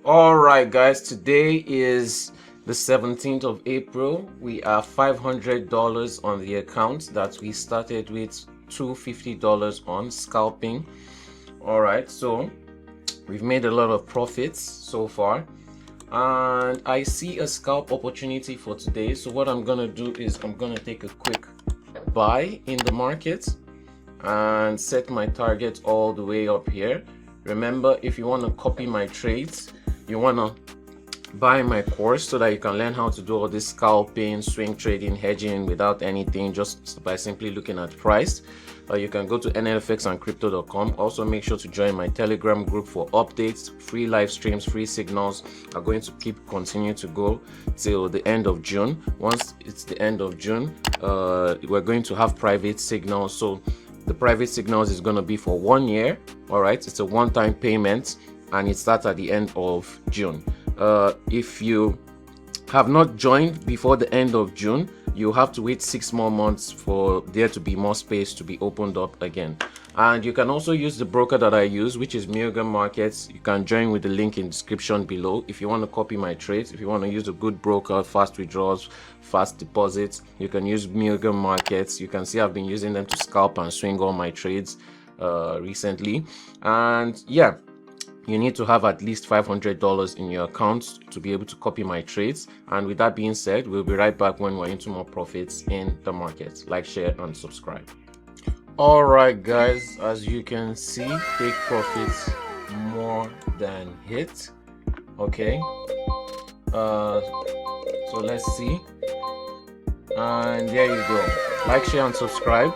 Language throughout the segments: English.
All right, guys, today is the 17th of April. We are $500 on the account that we started with $250 on scalping. All right, so we've made a lot of profits so far, and I see a scalp opportunity for today. So what I'm gonna do is I'm gonna take a quick buy in the market and set my target all the way up here. Remember, if you want to copy my trades, you want to buy my course so that you can learn how to do all this scalping, swing trading, hedging without anything, just by simply looking at price. You can go to nlfxandcrypto.com. Also, make sure to join my Telegram group for updates. Free live streams, free signals are going to continue to go till the end of June. Once it's the end of June, we're going to have private signals. So the private signals is going to be for 1 year. All right, it's a one-time payment and it starts at the end of June. If you have not joined before the end of June, you have to wait 6 more months for there to be more space to be opened up again. And you can also use the broker that I use, which is Milgram Markets. You can join with the link in the description below. If you want to copy my trades, if you want to use a good broker, fast withdrawals, fast deposits, you can use Milgram Markets. You can see I've been using them to scalp and swing all my trades recently. And yeah, you need to have at least $500 in your account to be able to copy my trades. And with that being said, we'll be right back when we're into more profits in the market. Like, share, and subscribe. All right, guys, as you can see, take profits more than hit. Okay, so let's see. And there you go. Like, share, and subscribe.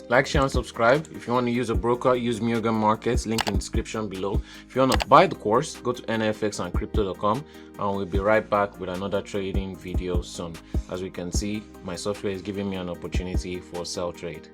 Like, share, and subscribe. If you want to use a broker, use Milgram Markets, link in the description below. If you want to buy the course, go to nlfxandcrypto.com, and we'll be right back with another trading video soon. As we can see, my software is giving me an opportunity for sell trade.